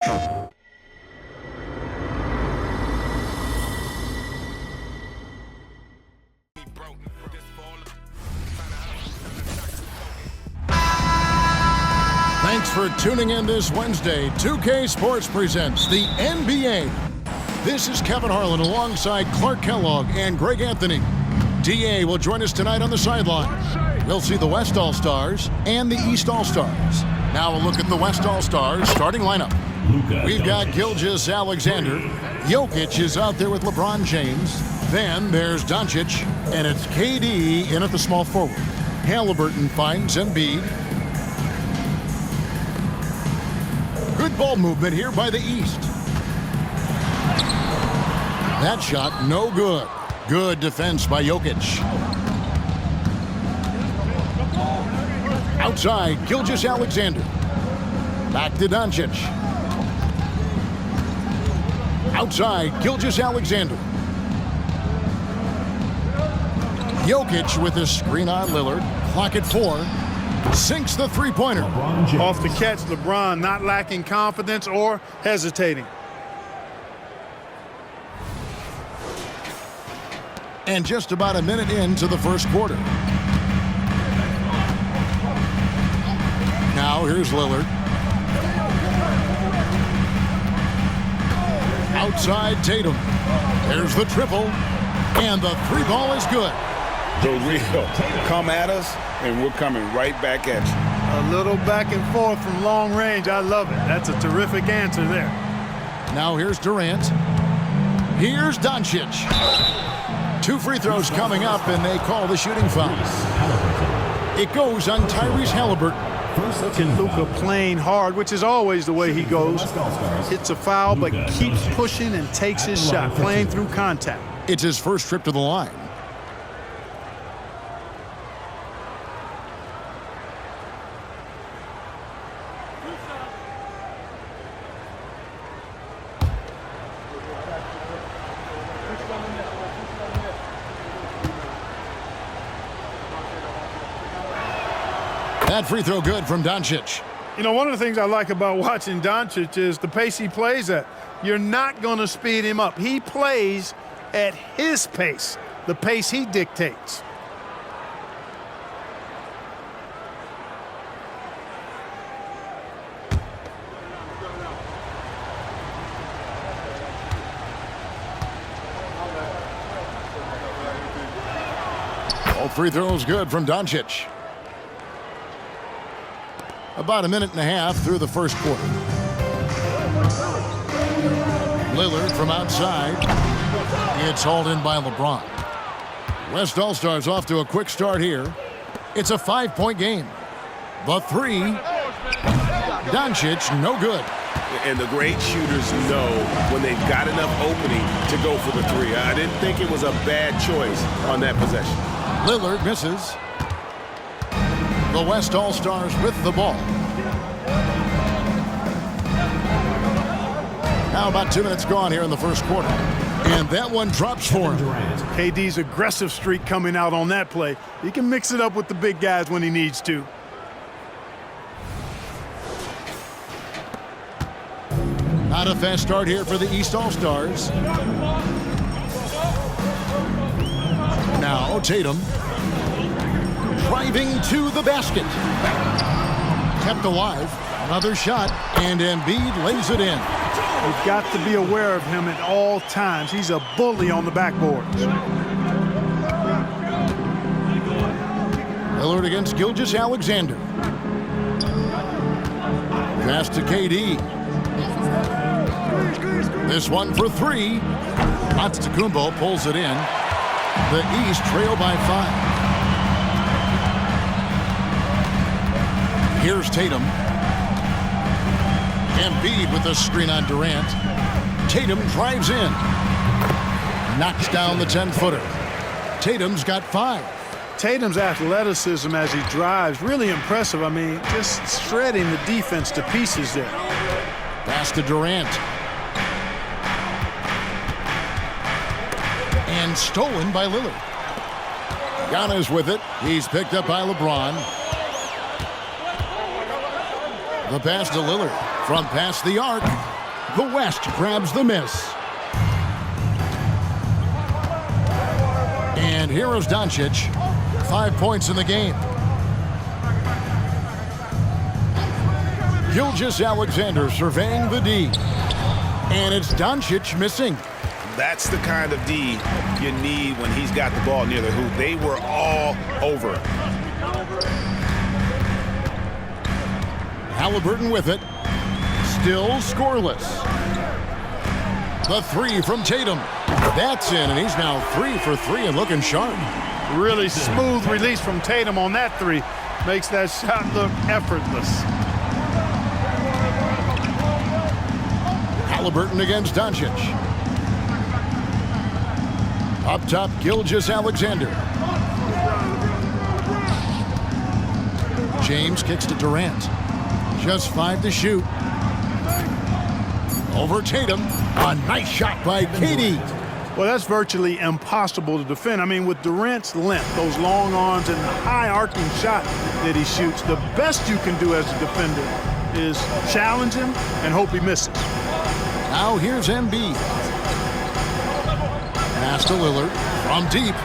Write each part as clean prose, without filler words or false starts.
Thanks for tuning in this Wednesday. 2K Sports presents the NBA. This is Kevin Harlan alongside Clark Kellogg and Greg Anthony. DA will join us tonight on the sideline. We'll see the West All-Stars and the East All-Stars. Now a look at the West All-Stars starting lineup. We've got Gilgeous-Alexander. Jokic is out there with LeBron James. Then there's Dončić, and it's KD in at the small forward. Halliburton finds Embiid. Good ball movement here by the East. That shot, no good. Good defense by Jokic. Outside, Gilgeous-Alexander. Back to Dončić. Outside, Gilgeous-Alexander. Jokic with a screen on Lillard. Clock at 4. Sinks the three-pointer. Off the catch, LeBron not lacking confidence or hesitating. And just about a minute into the first quarter. Now here's Lillard. Outside Tatum. There's the triple. And the three ball is good. The real. Come at us, and we're coming right back at you. A little back and forth from long range. I love it. That's a terrific answer there. Now here's Durant. Here's Dončić. 2 free throws coming up, and they call the shooting foul. It goes on Tyrese Halliburton. Look at Luka playing hard, which is always the way he goes. Hits a foul, but keeps pushing and takes his shot, playing through contact. It's his first trip to the line. That free throw good from Dončić. You know, one of the things I like about watching Dončić is the pace he plays at. You're not going to speed him up. He plays at his pace, the pace he dictates. All free throws good from Dončić. About a minute and a half through the first quarter. Lillard from outside. It's hauled in by LeBron. West All-Stars off to a quick start here. It's a 5-point game. The three. Dončić, no good. And the great shooters know when they've got enough opening to go for the three. I didn't think it was a bad choice on that possession. Lillard misses. The West All-Stars with the ball. Now about 2 minutes gone here in the first quarter. And that one drops for him. KD's aggressive streak coming out on that play. He can mix it up with the big guys when he needs to. Not a fast start here for the East All-Stars. Now Tatum. Driving to the basket. Kept alive. Another shot. And Embiid lays it in. You've got to be aware of him at all times. He's a bully on the backboard. Lillard against Gilgeous-Alexander. Pass to KD. This one for 3. Antetokounmpo pulls it in. The East trail by 5. Here's Tatum. Embiid with a screen on Durant. Tatum drives in. Knocks down the 10-footer. Tatum's got 5. Tatum's athleticism as he drives, really impressive. I mean, just shredding the defense to pieces there. Pass to Durant. And stolen by Lillard. Giannis with it. He's picked up by LeBron. The pass to Lillard from past the arc. The West grabs the miss. And here is Dončić. 5 points in the game. Gilgeous-Alexander surveying the D. And it's Dončić missing. That's the kind of D you need when he's got the ball near the hoop. They were all over him. Halliburton with it. Still scoreless. The three from Tatum. That's in, and he's now 3 for 3 and looking sharp. Really smooth release from Tatum on that three. Makes that shot look effortless. Halliburton against Dončić. Up top, Gilgeous-Alexander. James kicks to Durant. Just 5 to shoot. Over Tatum. A nice shot by KD. Well, that's virtually impossible to defend. I mean, with Durant's length, those long arms, and the high arcing shot that he shoots, the best you can do as a defender is challenge him and hope he misses. Now here's Embiid. Pass to Lillard from deep.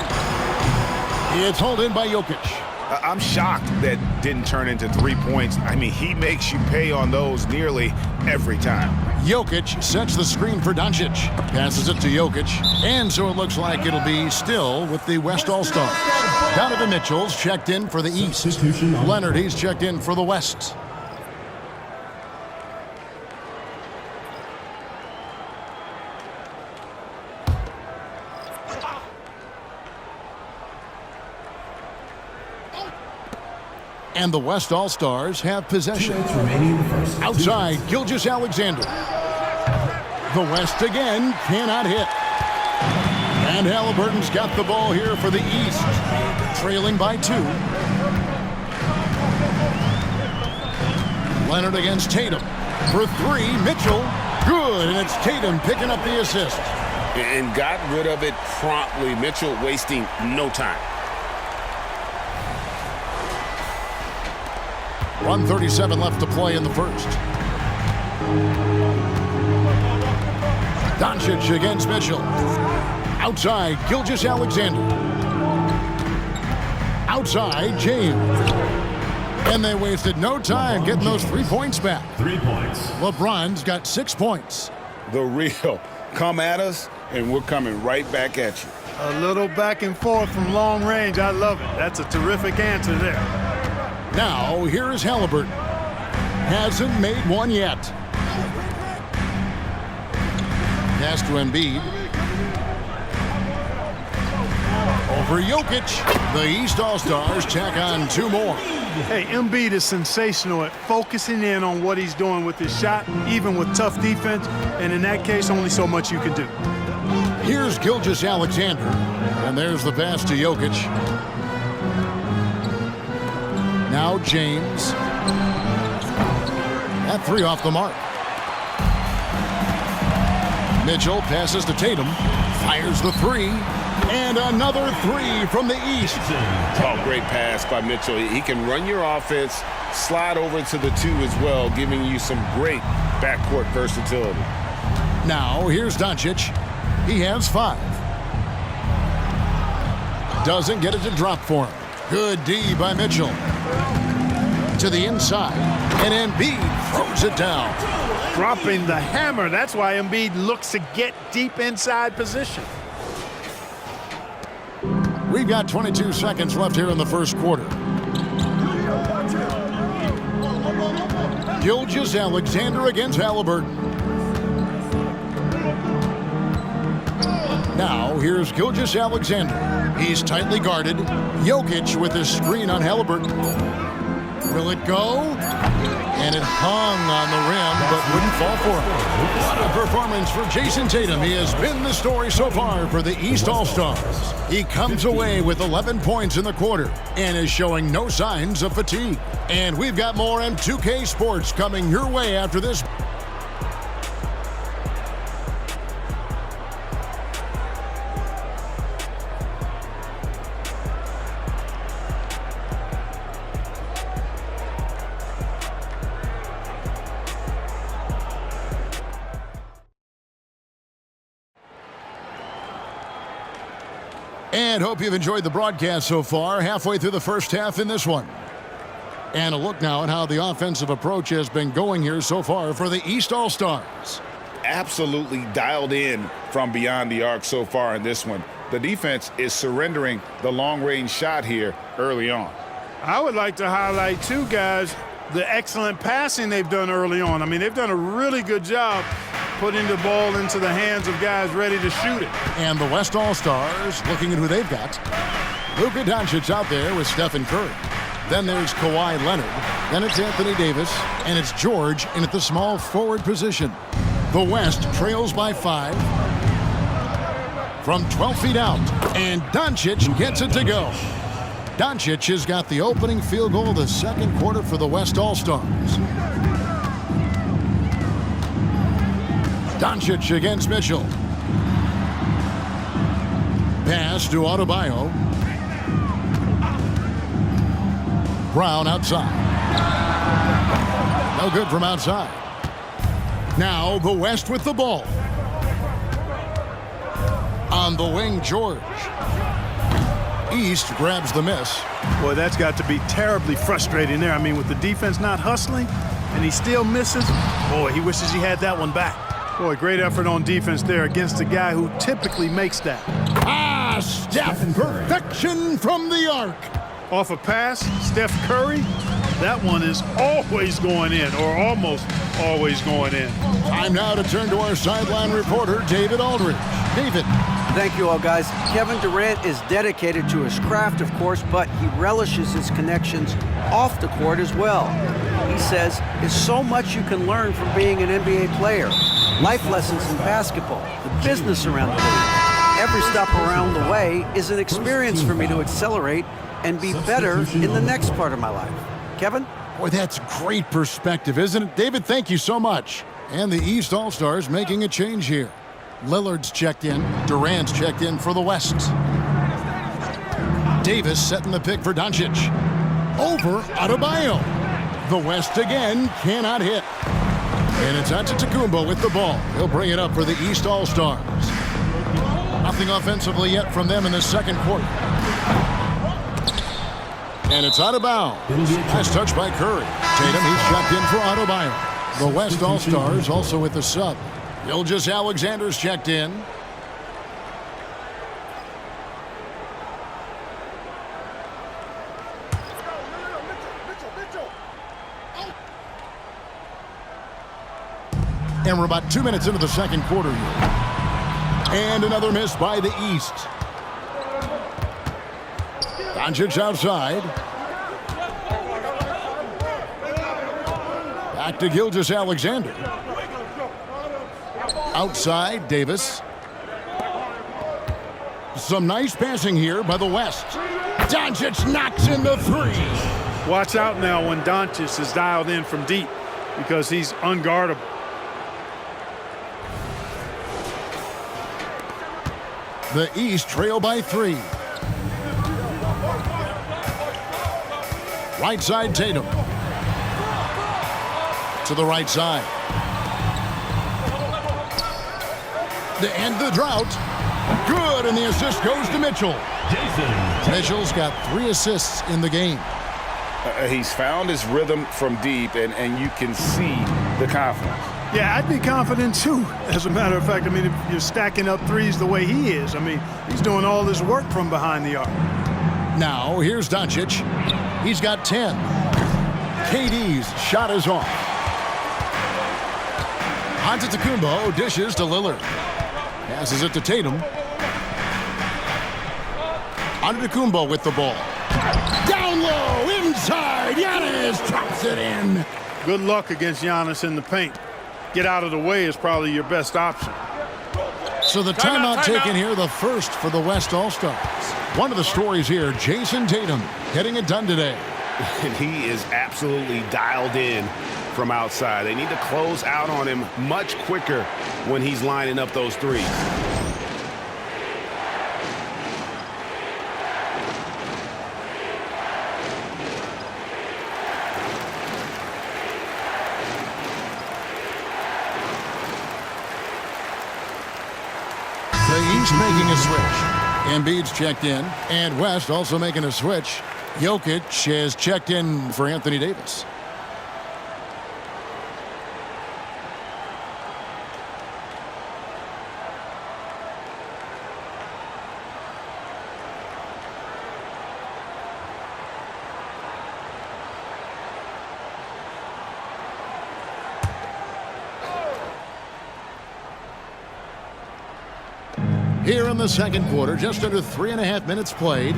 It's hauled in by Jokic. I'm shocked that didn't turn into 3 points. I mean, he makes you pay on those nearly every time. Jokic sets the screen for Dončić. Passes it to Jokic. And so it looks like it'll be still with the West All-Stars. Donovan Mitchell's checked in for the East. Leonard, he's checked in for the West. And the West All-Stars have possession. Outside, Gilgeous-Alexander. The West again cannot hit. And Halliburton's got the ball here for the East. Trailing by 2. Leonard against Tatum. For 3, Mitchell. Good, and it's Tatum picking up the assist. And got rid of it promptly. Mitchell wasting no time. 1:37 left to play in the first. Dončić against Mitchell. Outside, Gilgeous-Alexander. Outside, James. And they wasted no time getting those 3 points back. 3 points. LeBron's got 6 points. The real. Come at us, and we're coming right back at you. A little back and forth from long range. I love it. That's a terrific answer there. Now, here is Halliburton. Hasn't made one yet. Pass to Embiid. Over Jokic. The East All-Stars tack on 2 more. Hey, Embiid is sensational at focusing in on what he's doing with his shot, even with tough defense. And in that case, only so much you can do. Here's Gilgeous-Alexander. And there's the pass to Jokic. Now James. That 3 off the mark. Mitchell passes to Tatum. Fires the 3. And another 3 from the East. Oh, great pass by Mitchell. He can run your offense, slide over to the 2 as well, giving you some great backcourt versatility. Now here's Dončić. He has 5. Doesn't get it to drop for him. Good D by Mitchell. To the inside. And Embiid throws it down. Dropping the hammer. That's why Embiid looks to get deep inside position. We've got 22 seconds left here in the first quarter. Gilgeous-Alexander against Halliburton. Now, here's Gilgeous-Alexander. He's tightly guarded. Jokic with his screen on Halliburton. Will it go? And it hung on the rim, but wouldn't fall for him. What a performance for Jason Tatum. He has been the story so far for the East All-Stars. He comes away with 11 points in the quarter and is showing no signs of fatigue. And we've got more M2K Sports coming your way after this. And hope you've enjoyed the broadcast so far, halfway through the first half in this one. And a look now at how the offensive approach has been going here so far for the East All-Stars. Absolutely dialed in from beyond the arc so far in this one. The defense is surrendering the long-range shot here early on. I would like to highlight, too, guys, the excellent passing they've done early on. I mean, they've done a really good job putting the ball into the hands of guys ready to shoot it. And the West All-Stars, looking at who they've got. Luka Dončić out there with Stephen Curry. Then there's Kawhi Leonard. Then it's Anthony Davis. And it's George in at the small forward position. The West trails by 5 from 12 feet out. And Dončić gets it to go. Dončić has got the opening field goal of the second quarter for the West All-Stars. Dončić against Mitchell. Pass to Adebayo. Brown outside. No good from outside. Now the West with the ball. On the wing, George. East grabs the miss. Boy, that's got to be terribly frustrating there. I mean, with the defense not hustling and he still misses, boy, he wishes he had that one back. Boy, great effort on defense there against a guy who typically makes that. Steph, perfection from the arc. Off a pass, Steph Curry, that one is always going in, or almost always going in. Time now to turn to our sideline reporter, David Aldridge. David. Thank you all, guys. Kevin Durant is dedicated to his craft, of course, but he relishes his connections off the court as well. He says there's so much you can learn from being an NBA player. Life lessons in basketball, the business around the league. Every stop around the way is an experience for me to accelerate and be better in the next part of my life. Kevin? Boy, that's great perspective, isn't it? David, thank you so much. And the East All-Stars making a change here. Lillard's checked in. Durant's checked in for the West. Davis setting the pick for Dončić. Over Adebayo. The West again cannot hit. And it's Antetokounmpo with the ball. He'll bring it up for the East All-Stars. Nothing offensively yet from them in the second quarter. And it's out of bounds. Nice touch by Curry. Tatum, he's checked in for Adebayo. The West All-Stars also with the sub. Gilgeous-Alexander's checked in. And we're about 2 minutes into the second quarter here. And another miss by the East. Dončić outside. Back to Gilgeous-Alexander. Outside, Davis. Some nice passing here by the West. Dončić knocks in the three. Watch out now when Dončić is dialed in from deep because he's unguardable. The East trail by 3. Right side, Tatum. To the right side. To end the drought. Good, and the assist goes to Mitchell. Mitchell's got 3 assists in the game. He's found his rhythm from deep, and you can see the confidence. Yeah, I'd be confident, too. As a matter of fact, I mean, if you're stacking up threes the way he is, I mean, he's doing all this work from behind the arc. Now, here's Dončić. He's got 10. KD's shot is off. Antetokounmpo dishes to Lillard. Passes it to Tatum. Antetokounmpo with the ball. Down low, inside. Giannis drops it in. Good luck against Giannis in the paint. Get out of the way is probably your best option. So the timeout taken here, the first for the West All-Stars. One of the stories here, Jason Tatum getting it done today. And he is absolutely dialed in from outside. They need to close out on him much quicker when he's lining up those threes. The East making a switch. Embiid's checked in, and West also making a switch. Jokic is checked in for Anthony Davis. Here in the second quarter, just under 3.5 minutes played.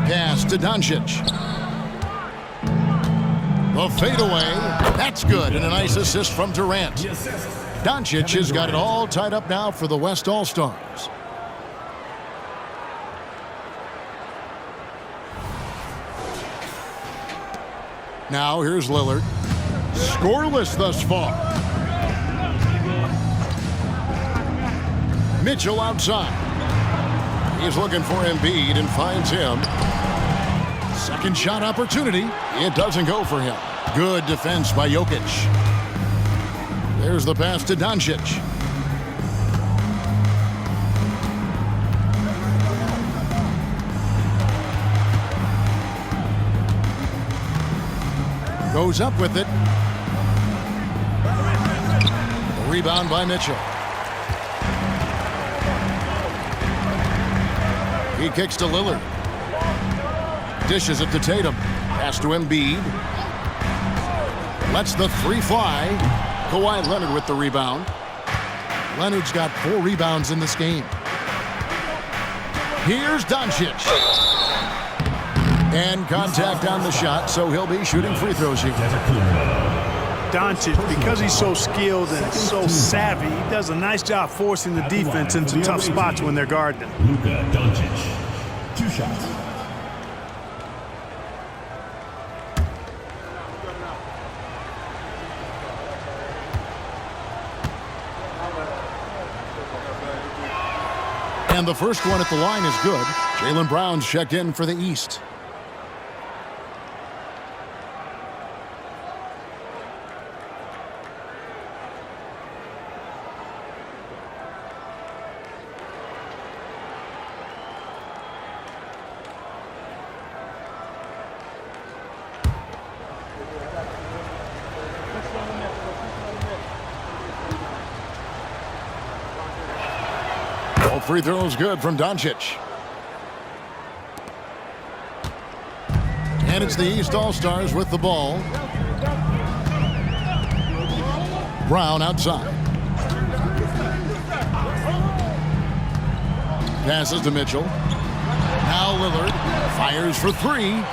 Pass to Dončić. The fadeaway. That's good, and a nice assist from Durant. Dončić has got it all tied up now for the West All-Stars. Now here's Lillard. Scoreless thus far. Mitchell outside. He's looking for Embiid and finds him. Second shot opportunity. It doesn't go for him. Good defense by Jokic. There's the pass to Dončić. Goes up with it. A rebound by Mitchell. He kicks to Lillard. Dishes it to Tatum. Pass to Embiid. Lets the three fly. Kawhi Leonard with the rebound. Leonard's got 4 rebounds in this game. Here's Dončić. And contact on the shot, so he'll be shooting free throws here. Dončić, because he's so skilled and so savvy, he does a nice job forcing the defense into tough spots when they're guarding him. Luka Dončić, 2 shots. And the first one at the line is good. Jaylen Brown's checked in for the East. Free throws good from Dončić. And it's the East All-Stars with the ball. Brown outside. Passes to Mitchell. Now Lillard fires for 3.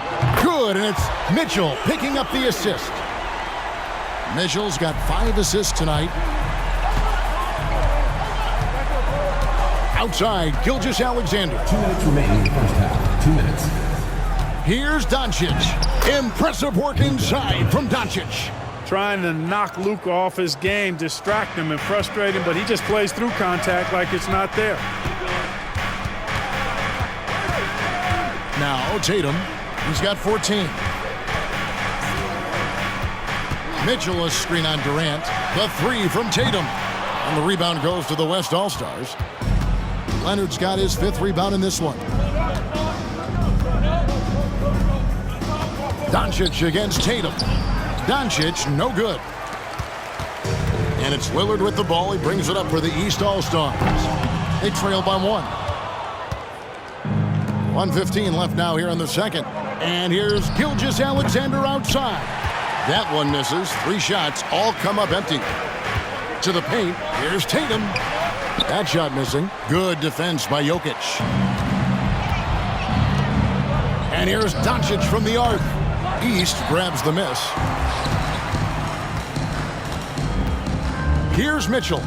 Good, and it's Mitchell picking up the assist. Mitchell's got 5 assists tonight. Outside, Gilgeous-Alexander. 2 minutes remaining in the first half. 2 minutes. Here's Dončić. Impressive work inside from Dončić. Trying to knock Luka off his game, distract him and frustrate him, but he just plays through contact like it's not there. Now Tatum. He's got 14. Mitchell a screen on Durant. The 3 from Tatum. And the rebound goes to the West All-Stars. Leonard's got his 5th rebound in this one. Dončić against Tatum. Dončić, no good. And it's Lillard with the ball. He brings it up for the East All-Stars. They trail by 1. 1:15 left now here in the second. And here's Gilgeous-Alexander outside. That one misses. 3 shots all come up empty. To the paint, here's Tatum. That shot missing. Good defense by Jokic. And here's Dončić from the arc. East grabs the miss. Here's Mitchell.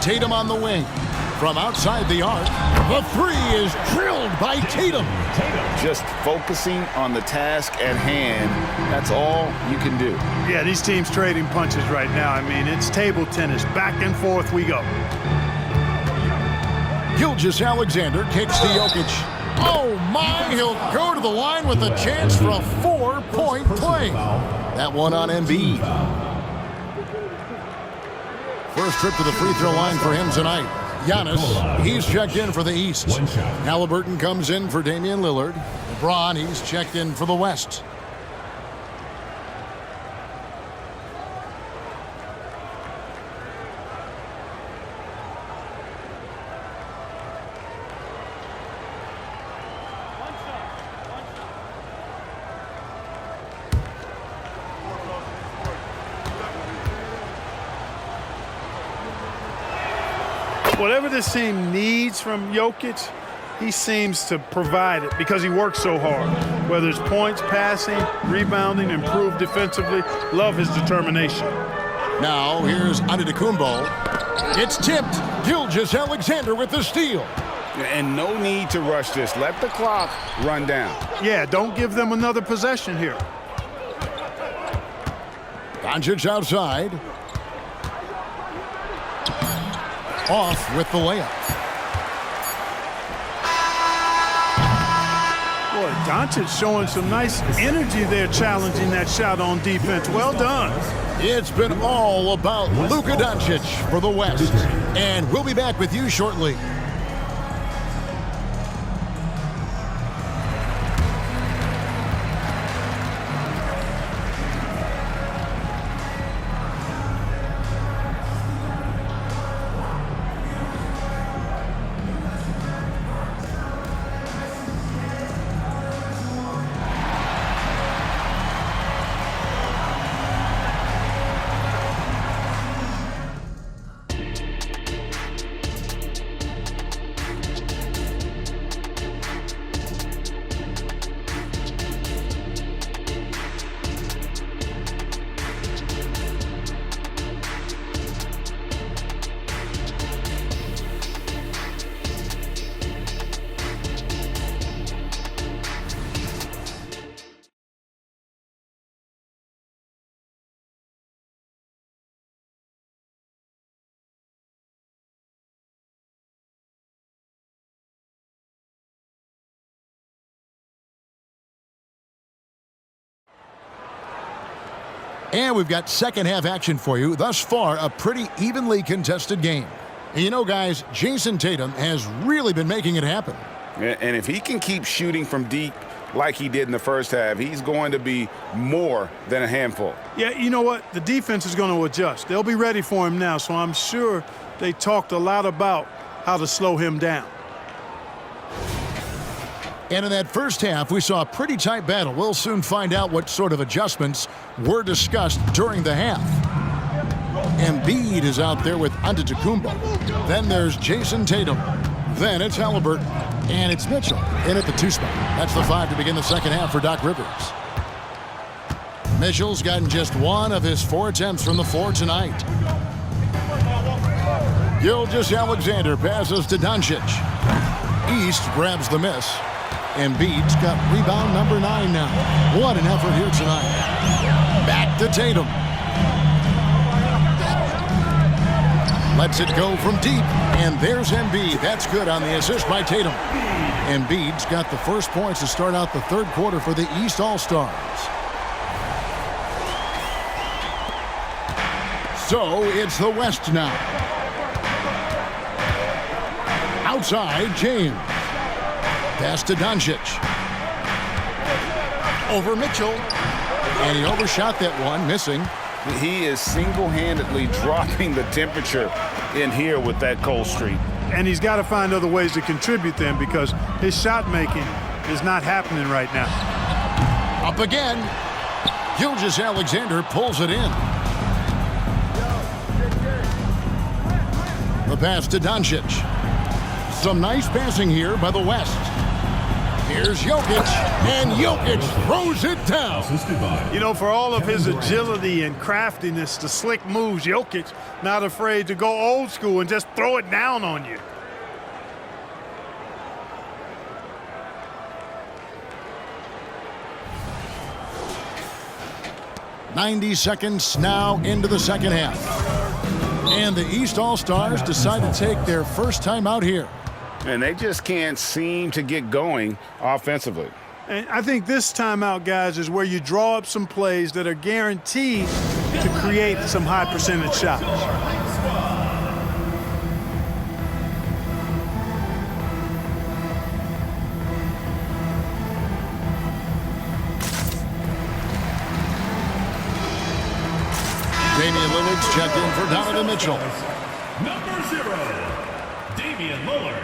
Tatum on the wing. From outside the arc, the 3 is drilled by Tatum. Just focusing on the task at hand, that's all you can do. Yeah, these teams trading punches right now. I mean, it's table tennis. Back and forth we go. Gilgeous-Alexander kicks to Jokic. Oh, my, he'll go to the line with a chance for a 4-point play. That one on Embiid. First trip to the free throw line for him tonight. Giannis, he's checked in for the East. Halliburton comes in for Damian Lillard. LeBron, he's checked in for the West. Whatever this team needs from Jokic, he seems to provide it because he works so hard. Whether it's points, passing, rebounding, improved defensively, love his determination. Now, here's Antetokounmpo. It's tipped. Gilgeous-Alexander with the steal. And no need to rush this. Let the clock run down. Yeah, don't give them another possession here. Dončić outside. Off with the layup. Boy, Dončić showing some nice energy there, challenging that shot on defense. Well done. It's been all about Luka Dončić for the West. And we'll be back with you shortly. And we've got second half action for you. Thus far, a pretty evenly contested game. And you know, guys, Jason Tatum has really been making it happen. And if he can keep shooting from deep like he did in the first half, he's going to be more than a handful. Yeah, you know what? The defense is going to adjust. They'll be ready for him now, so I'm sure they talked a lot about how to slow him down. And in that first half, we saw a pretty tight battle. We'll soon find out what sort of adjustments were discussed during the half. Embiid is out there with Antetokounmpo. Then there's Jason Tatum. Then it's Halliburton. And it's Mitchell in at the 2 spot. That's the 5 to begin the second half for Doc Rivers. Mitchell's gotten just 1 of his 4 attempts from the floor tonight. Gilgeous-Alexander passes to Dončić. East grabs the miss. Embiid's got rebound number 9 now. What an effort here tonight. Back to Tatum. Lets it go from deep. And there's Embiid. That's good on the assist by Tatum. Embiid's got the first points to start out the third quarter for the East All-Stars. So it's the West now. Outside, James. Pass to Dončić. Over Mitchell. And he overshot that one, missing. He is single-handedly dropping the temperature in here with that cold streak. And he's got to find other ways to contribute then because his shot making is not happening right now. Up again. Gilgeous-Alexander pulls it in. The pass to Dončić. Some nice passing here by the West. Here's Jokic, and Jokic throws it down. You know, for all of his agility and craftiness, the slick moves, Jokic not afraid to go old school and just throw it down on you. "90 seconds now into the second half. And the East All-Stars decide to take their first time out here. And they just can't seem to get going offensively. And I think this timeout, guys, is where you draw up some plays that are guaranteed to create some high percentage shots. Damian Lillard's checked in for Donovan Mitchell. Number 0, Damian Lillard.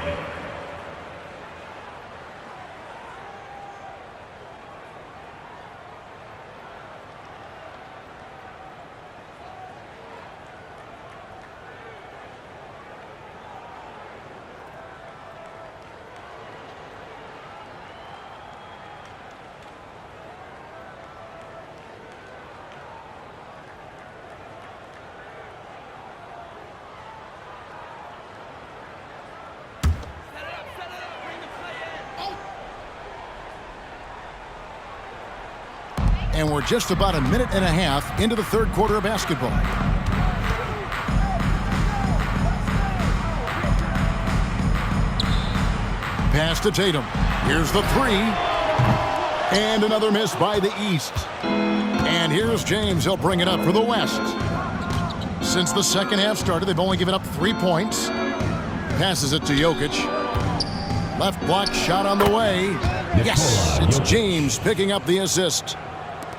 And we're just about a minute and a half into the third quarter of basketball. Pass to Tatum. Here's the three. And another miss by the East. And here's James. He'll bring it up for the West. Since the second half started, they've only given up 3 points. Passes it to Jokic. Left block shot on the way. Yes, it's James picking up the assist.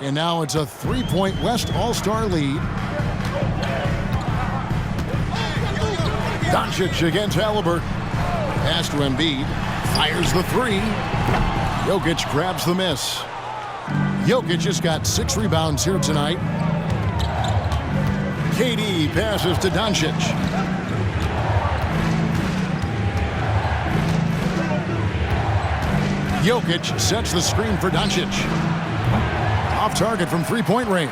And now it's a 3-point West All-Star lead. Dončić against Halliburton. Pass to Embiid. Fires the three. Jokic grabs the miss. Jokic has got 6 rebounds here tonight. KD passes to Dončić. Jokic sets the screen for Dončić. Off target from 3-point range.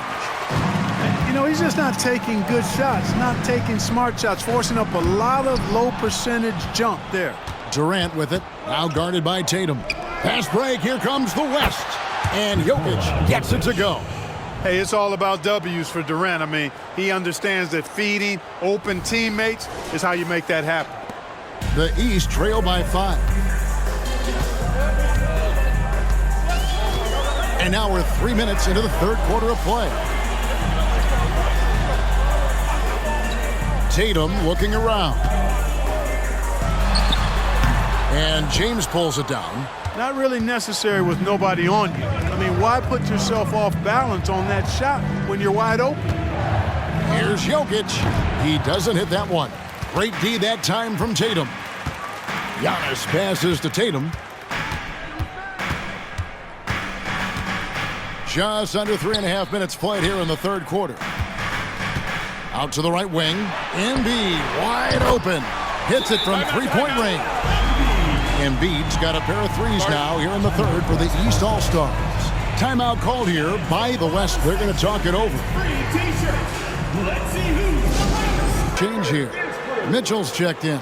You know, he's just not taking good shots, not taking smart shots, forcing up a lot of low percentage jump there. Durant with it, now guarded by Tatum. Pass break, here comes the West. And Jokic gets it to go. Hey, it's all about W's for Durant. I mean, he understands that feeding open teammates is how you make that happen. The East trail by 5. And now we're 3 minutes into the third quarter of play. Tatum looking around. And James pulls it down. Not really necessary with nobody on you. I mean, why put yourself off balance on that shot when you're wide open? Here's Jokic. He doesn't hit that one. Great D that time from Tatum. Giannis passes to Tatum. Just under 3.5 minutes played here in the third quarter. Out to the right wing. Embiid wide open. Hits it from 3-point range. Embiid's got a pair of threes now here in the third for the East All-Stars. Timeout called here by the West. They're going to talk it over. Change here. Mitchell's checked in.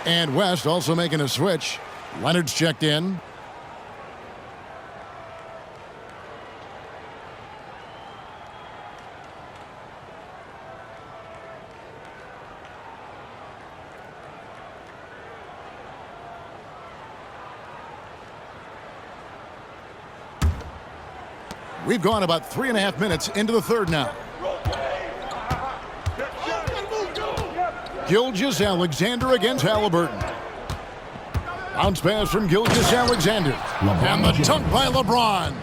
And West also making a switch. Leonard's checked in. We've gone about 3.5 minutes into the third now. Gilgeous-Alexander against Halliburton. Bounce pass from Gilgeous-Alexander. And the dunk by LeBron.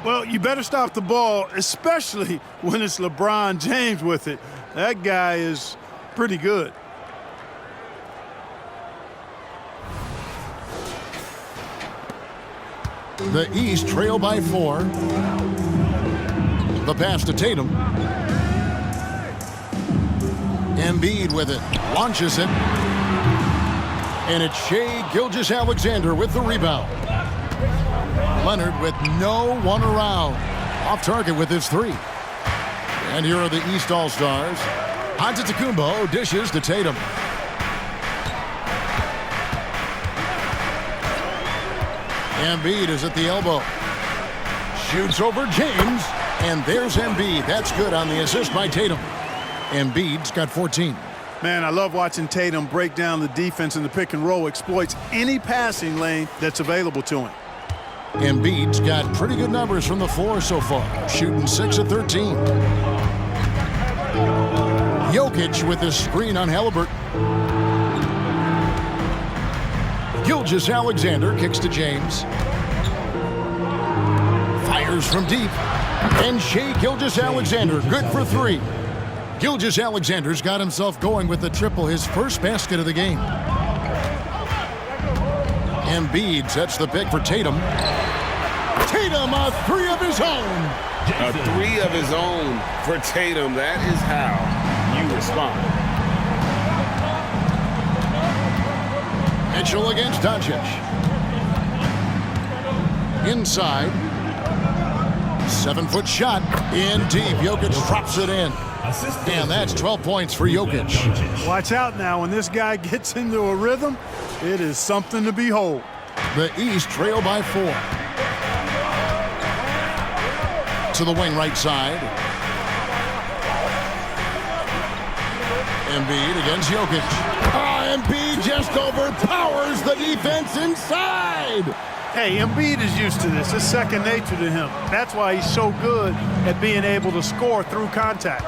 Well, you better stop the ball, especially when it's LeBron James with it. That guy is pretty good. The East trail by 4. The pass to Tatum. Embiid with it. Launches it. And it's Shai Gilgeous-Alexander with the rebound. Leonard with no one around. Off target with his three. And here are the East All-Stars. Antetokounmpo dishes to Tatum. Embiid is at the elbow. Shoots over James. And there's Embiid. That's good on the assist by Tatum. Embiid's got 14. Man, I love watching Tatum break down the defense in the pick and roll, exploits any passing lane that's available to him. Embiid's got pretty good numbers from the floor so far, shooting 6 of 13. Jokic with a screen on Halliburton. Gilgeous-Alexander kicks to James. Fires from deep. And Shai Gilgeous-Alexander good for 3. Gilgeous-Alexander's got himself going with the triple, his first basket of the game. Embiid sets the pick for Tatum. Tatum, a 3 of his own. A 3 of his own for Tatum. That is how you respond. Mitchell against Dončić. Inside. 7-foot shot. In deep. Jokic drops it in. And that's 12 points for Jokic. Watch out now. When this guy gets into a rhythm, it is something to behold. The East trail by 4. To the wing right side. Embiid against Jokic. Embiid just overpowers the defense inside. Hey, Embiid is used to this. It's second nature to him. That's why he's so good at being able to score through contact.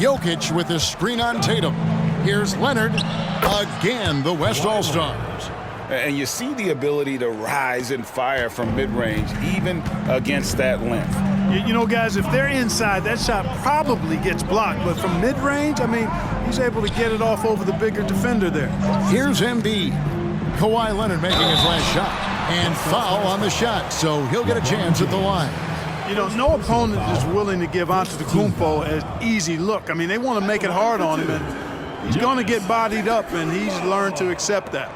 Jokic with his screen on Tatum. Here's Leonard. Again, the West All-Stars. And you see the ability to rise and fire from mid-range, even against that length. You know, guys, if they're inside, that shot probably gets blocked. But from mid-range, I mean, he's able to get it off over the bigger defender there. Here's Embiid. Kawhi Leonard making his last shot. And foul on the shot, so he'll get a chance at the line. You know, no opponent is willing to give Antetokounmpo an easy look. I mean, they want to make it hard on him, and he's going to get bodied up, and he's learned to accept that.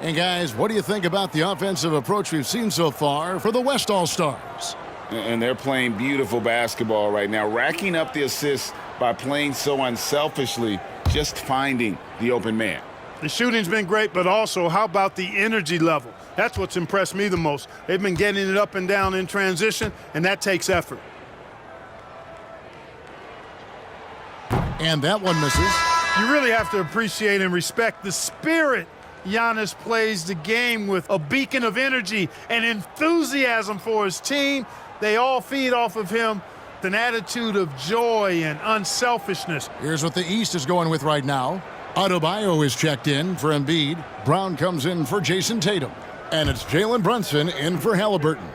And guys, what do you think about the offensive approach we've seen so far for the West All-Stars? And they're playing beautiful basketball right now, racking up the assists by playing so unselfishly, just finding the open man. The shooting's been great, but also how about the energy level? That's what's impressed me the most. They've been getting it up and down in transition, and that takes effort. And that one misses. You really have to appreciate and respect the spirit Giannis plays the game with, a beacon of energy and enthusiasm for his team. They all feed off of him with an attitude of joy and unselfishness. Here's what the East is going with right now. Adebayo is checked in for Embiid. Brown comes in for Jason Tatum. And it's Jalen Brunson in for Halliburton.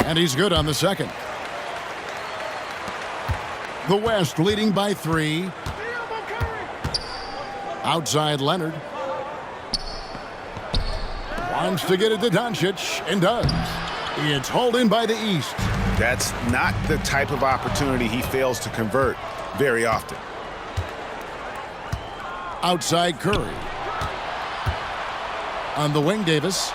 And he's good on the second. The West leading by 3. Outside Leonard. Wants to get it to Dončić, and does. It's hauled in by the East. That's not the type of opportunity he fails to convert very often. Outside Curry. On the wing, Davis.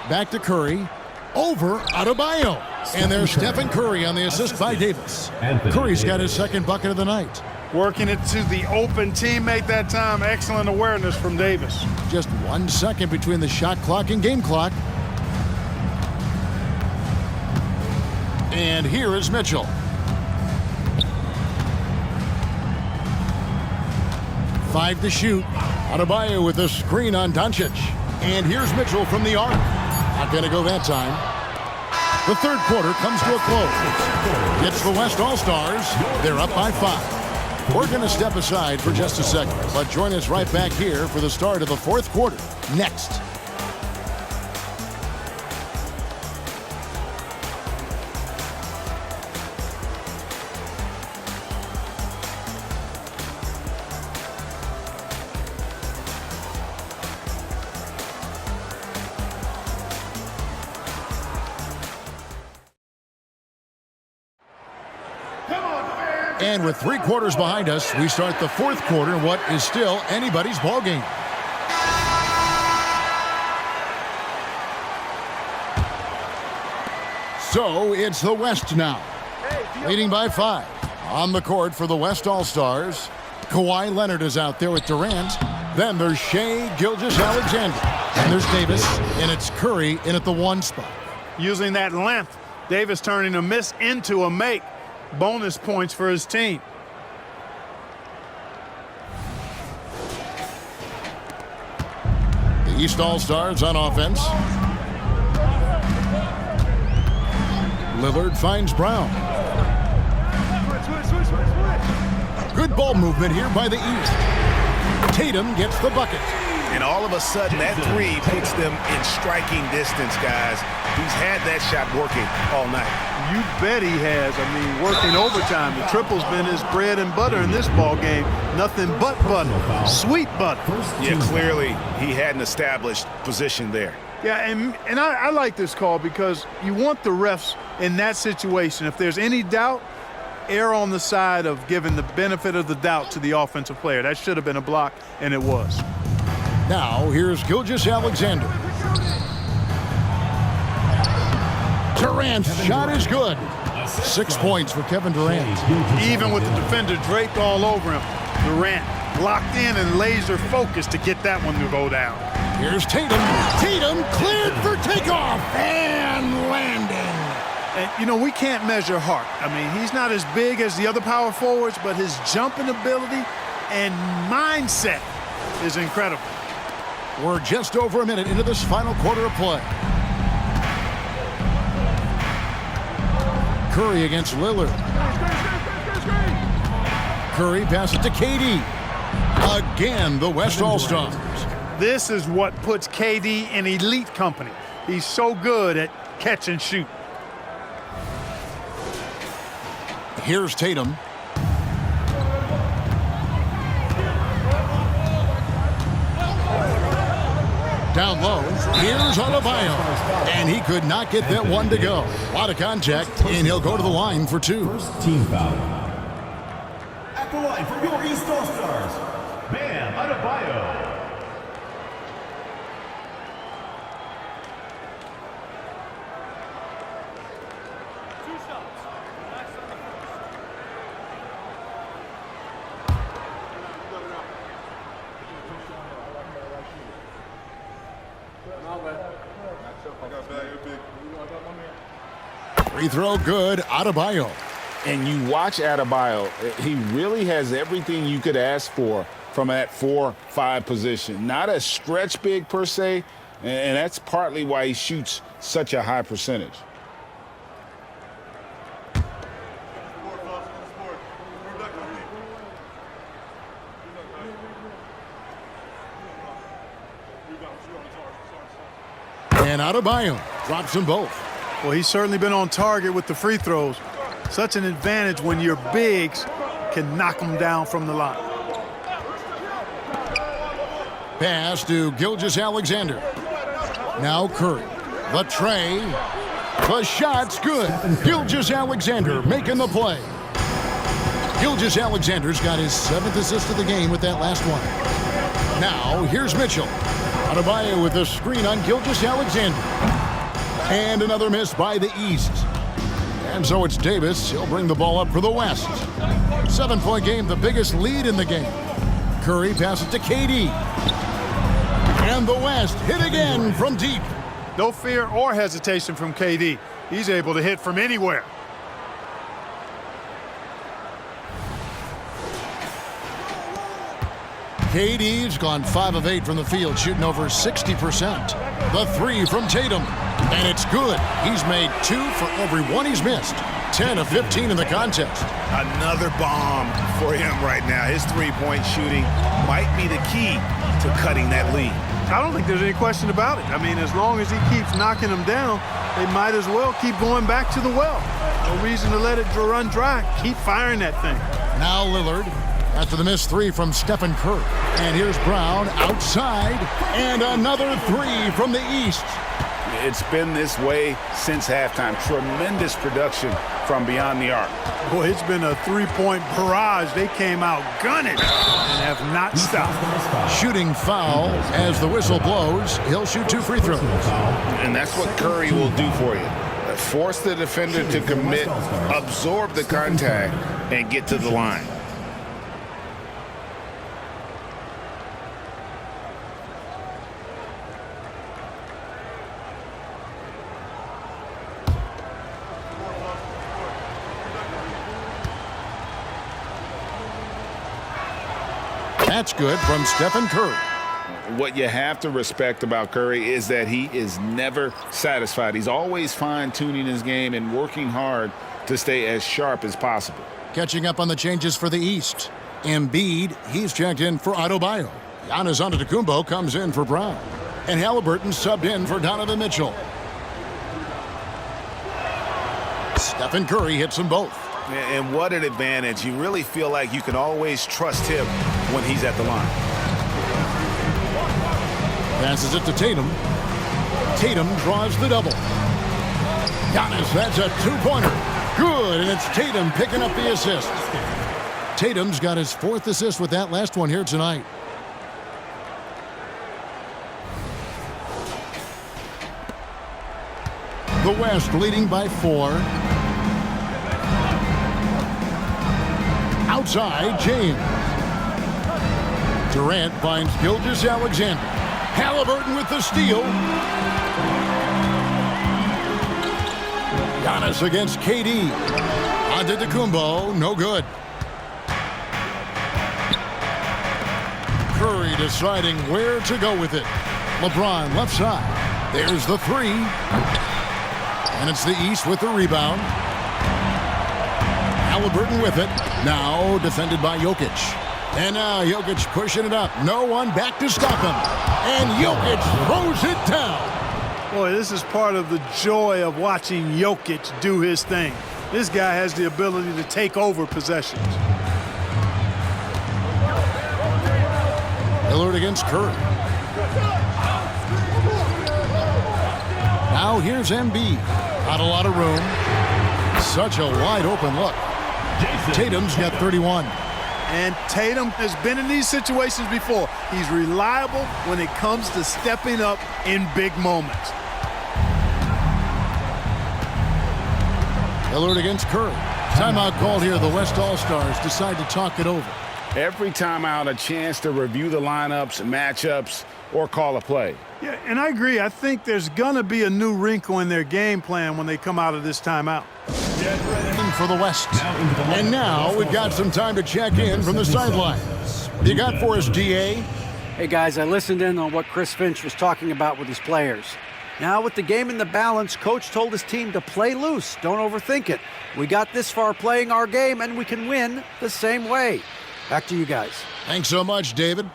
Back to Curry. Over Adebayo. And there's Stephen Curry on the assist by Davis. Curry's got his second bucket of the night. Working it to the open teammate that time. Excellent awareness from Davis. Just 1 second between the shot clock and game clock. And here is Mitchell. Five to shoot. Adebayo with a screen on Dončić. And here's Mitchell from the arc. Not going to go that time. The third quarter comes to a close. It's the West All-Stars. They're up by 5. We're going to step aside for just a second, but join us right back here for the start of the fourth quarter. Next. And with 3 quarters behind us, we start the fourth quarter in what is still anybody's ball game. So it's the West now, leading by 5. On the court for the West All-Stars, Kawhi Leonard is out there with Durant. Then there's Shai Gilgeous-Alexander. And there's Davis, and it's Curry in at the 1 spot. Using that length, Davis turning a miss into a make. Bonus points for his team. The East All-Stars on offense. Lillard finds Brown. Good ball movement here by the East. Tatum gets the bucket. And all of a sudden, that three puts them in striking distance, guys. He's had that shot working all night. You bet he has. I mean, working overtime. The triple's been his bread and butter in this ball game. Nothing but butter. Sweet butter. Yeah, clearly he had an established position there. Yeah, and I like this call because you want the refs in that situation. If there's any doubt, err on the side of giving the benefit of the doubt to the offensive player. That should have been a block, and it was. Now, here's Gilgeous-Alexander. Durant's shot is good. 6 points for Kevin Durant. Even with the defender draped all over him, Durant locked in and laser focused to get that one to go down. Here's Tatum. Tatum cleared for takeoff and landing. And, you know, we can't measure heart. I mean, he's not as big as the other power forwards, but his jumping ability and mindset is incredible. We're just over a minute into this final quarter of play. Curry against Lillard. Curry passes to KD. Again, the West All-Stars. This is what puts KD in elite company. He's so good at catch and shoot. Here's Tatum. Down low, here's Adebayo. And he could not get that one to go. A lot of contact, and he'll go to the line for 2. First team foul. At the line for your East All-Stars, Bam Adebayo. Free throw good, Adebayo. And you watch Adebayo, he really has everything you could ask for from that 4-5 position. Not a stretch big per se, and that's partly why he shoots such a high percentage. And Adebayo drops them both. Well, he's certainly been on target with the free throws. Such an advantage when your bigs can knock them down from the line. Pass to Gilgeous-Alexander. Now Curry. The tray. The shot's good. Gilgeous-Alexander making the play. Gilgeous-Alexander's got his 7th assist of the game with that last one. Now here's Mitchell. Adebayo with a screen on Gilgeous-Alexander. And another miss by the East. And so it's Davis. He'll bring the ball up for the West. 7-point game, the biggest lead in the game. Curry passes to KD. And the West hit again from deep. No fear or hesitation from KD. He's able to hit from anywhere. KD's gone 5 of 8 from the field, shooting over 60%. The 3 from Tatum. And it's good. He's made 2 for every one he's missed. 10 of 15 in the contest. Another bomb for him right now. His three-point shooting might be the key to cutting that lead. I don't think there's any question about it. I mean, as long as he keeps knocking them down, they might as well keep going back to the well. No reason to let it run dry. Keep firing that thing. Now Lillard after the missed 3 from Stephen Curry. And here's Brown outside. And another 3 from the East. It's been this way since halftime. Tremendous production from beyond the arc. Boy, it's been a three-point barrage. They came out gunning and have not stopped. Shooting foul as the whistle blows. He'll shoot 2 free throws. And that's what Curry will do for you. Force the defender to commit, absorb the contact, and get to the line. That's good from Stephen Curry. What you have to respect about Curry is that he is never satisfied. He's always fine-tuning his game and working hard to stay as sharp as possible. Catching up on the changes for the East. Embiid, he's checked in for Adebayo. Giannis Antetokounmpo comes in for Brown. And Halliburton subbed in for Donovan Mitchell. Stephen Curry hits them both. And what an advantage. You really feel like you can always trust him when he's at the line. Passes it to Tatum. Tatum draws the double. Giannis, that's a two-pointer. Good, and it's Tatum picking up the assist. Tatum's got his 4th assist with that last one here tonight. The West leading by 4. Outside, James. Durant finds Gilgeous-Alexander. Halliburton with the steal. Giannis against KD. Antetokounmpo, no good. Curry deciding where to go with it. LeBron left side. There's the 3. And it's the East with the rebound. Halliburton with it. Now defended by Jokic. And now Jokic pushing it up. No one back to stop him. And Jokic throws it down. Boy, this is part of the joy of watching Jokic do his thing. This guy has the ability to take over possessions. Lillard against Curry. Now here's Embiid. Not a lot of room. Such a wide open look. Tatum's got 31. And Tatum has been in these situations before. He's reliable when it comes to stepping up in big moments. Lillard against Curry. Timeout called here. The West All-Stars decide to talk it over. Every timeout, a chance to review the lineups, matchups, or call a play. Yeah, and I agree. I think there's going to be a new wrinkle in their game plan when they come out of this timeout. For the West. And now we've got some time to check in from the sidelines. What do you got for us, DA? Hey, guys, I listened in on what Chris Finch was talking about with his players. Now, with the game in the balance, Coach told his team to play loose. Don't overthink it. We got this far playing our game, and we can win the same way. Back to you guys. Thanks so much, David.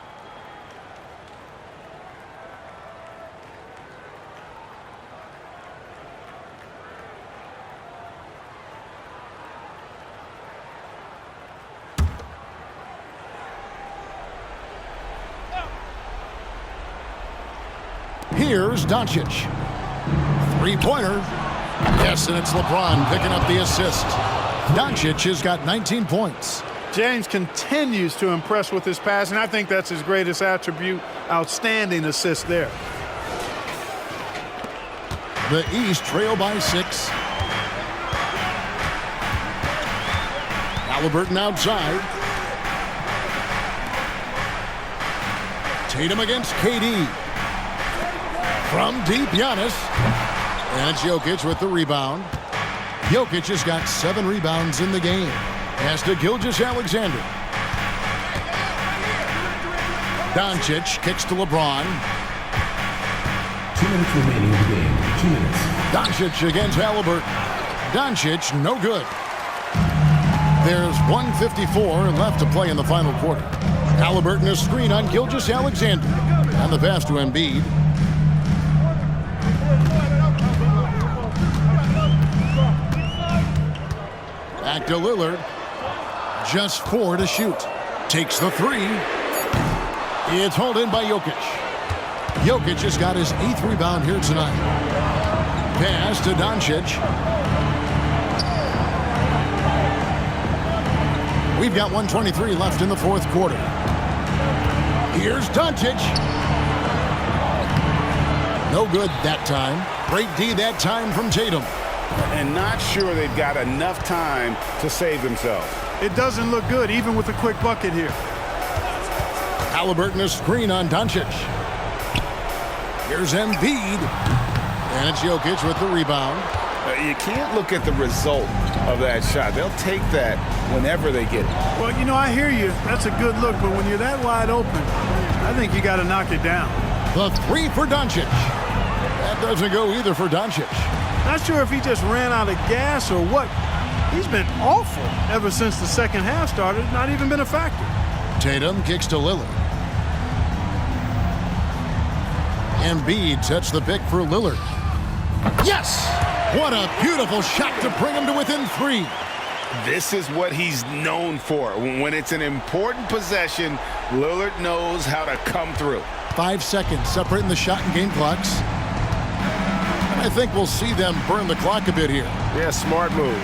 Here's Dončić. Three-pointer. Yes, and it's LeBron picking up the assist. Dončić has got 19 points. James continues to impress with his passing. I think that's his greatest attribute. Outstanding assist there. The East trail by 6. Halliburton outside. Tatum against KD. From deep, Giannis. And it's Jokic with the rebound. Jokic has got 7 rebounds in the game. Pass to Gilgeous-Alexander. Dončić kicks to LeBron. 2 minutes remaining in the game. 2 minutes. Dončić against Halliburton. Dončić, no good. There's 1:54 left to play in the final quarter. Halliburton a screen on Gilgeous-Alexander. And the pass to Embiid. Back to Lillard. Just 4 to shoot. Takes the 3. It's hauled in by Jokic. Jokic has got his 8th rebound here tonight. Pass to Dončić. We've got 1:23 left in the 4th quarter. Here's Dončić. No good that time. Great D that time from Tatum. And not sure they've got enough time to save themselves. It doesn't look good, even with a quick bucket here. Halliburton a screen on Dončić. Here's Embiid. And it's Jokic with the rebound. You can't look at the result of that shot. They'll take that whenever they get it. Well, you know, I hear you. That's a good look, but when you're that wide open, I think you got to knock it down. The three for Dončić. That doesn't go either for Dončić. Not sure if he just ran out of gas or what. He's been awful ever since the second half started. Not even been a factor. Tatum kicks to Lillard. Embiid sets the pick for Lillard. Yes! What a beautiful shot to bring him to within 3. This is what he's known for. When it's an important possession, Lillard knows how to come through. 5 seconds separating the shot and game clocks. And I think we'll see them burn the clock a bit here. Yeah, smart move.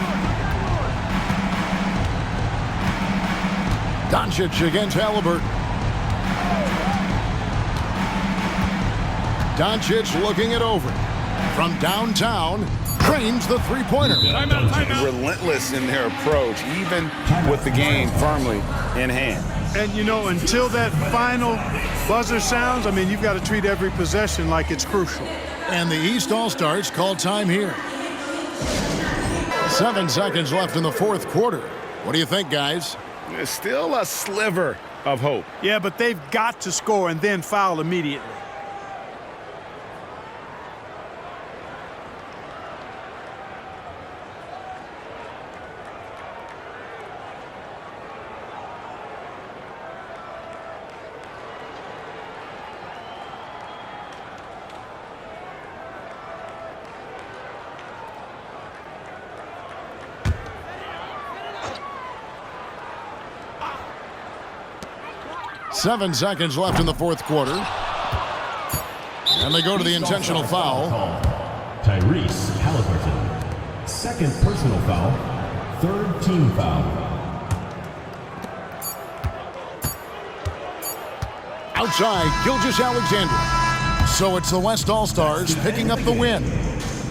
Dončić against Halliburton. Dončić looking it over. From downtown, drains the three-pointer. Relentless in their approach, even with the game firmly in hand. And, you know, until that final buzzer sounds, I mean, you've got to treat every possession like it's crucial. And the East All-Stars call time here. 7 seconds left in the fourth quarter. What do you think, guys? There's still a sliver of hope. Yeah, but they've got to score and then foul immediately. Seven seconds left in the fourth quarter. And they go to the intentional foul. Tyrese Halliburton. Second personal foul. Third team foul. Outside, Gilgeous-Alexander. So it's the West All-Stars picking up the win.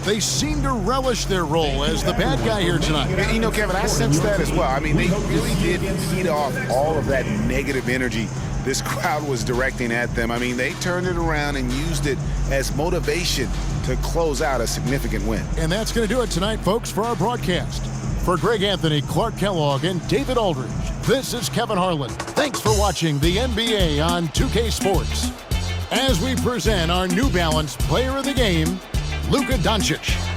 They seem to relish their role as the bad guy here tonight. You know, Kevin, I sense that as well. I mean, they really did feed off all of that negative energy this crowd was directing at them. I mean, they turned it around and used it as motivation to close out a significant win. And that's going to do it tonight, folks, for our broadcast. For Greg Anthony, Clark Kellogg, and David Aldridge, this is Kevin Harlan. Thanks for watching the NBA on 2K Sports. As we present our New Balance Player of the Game, Luka Dončić.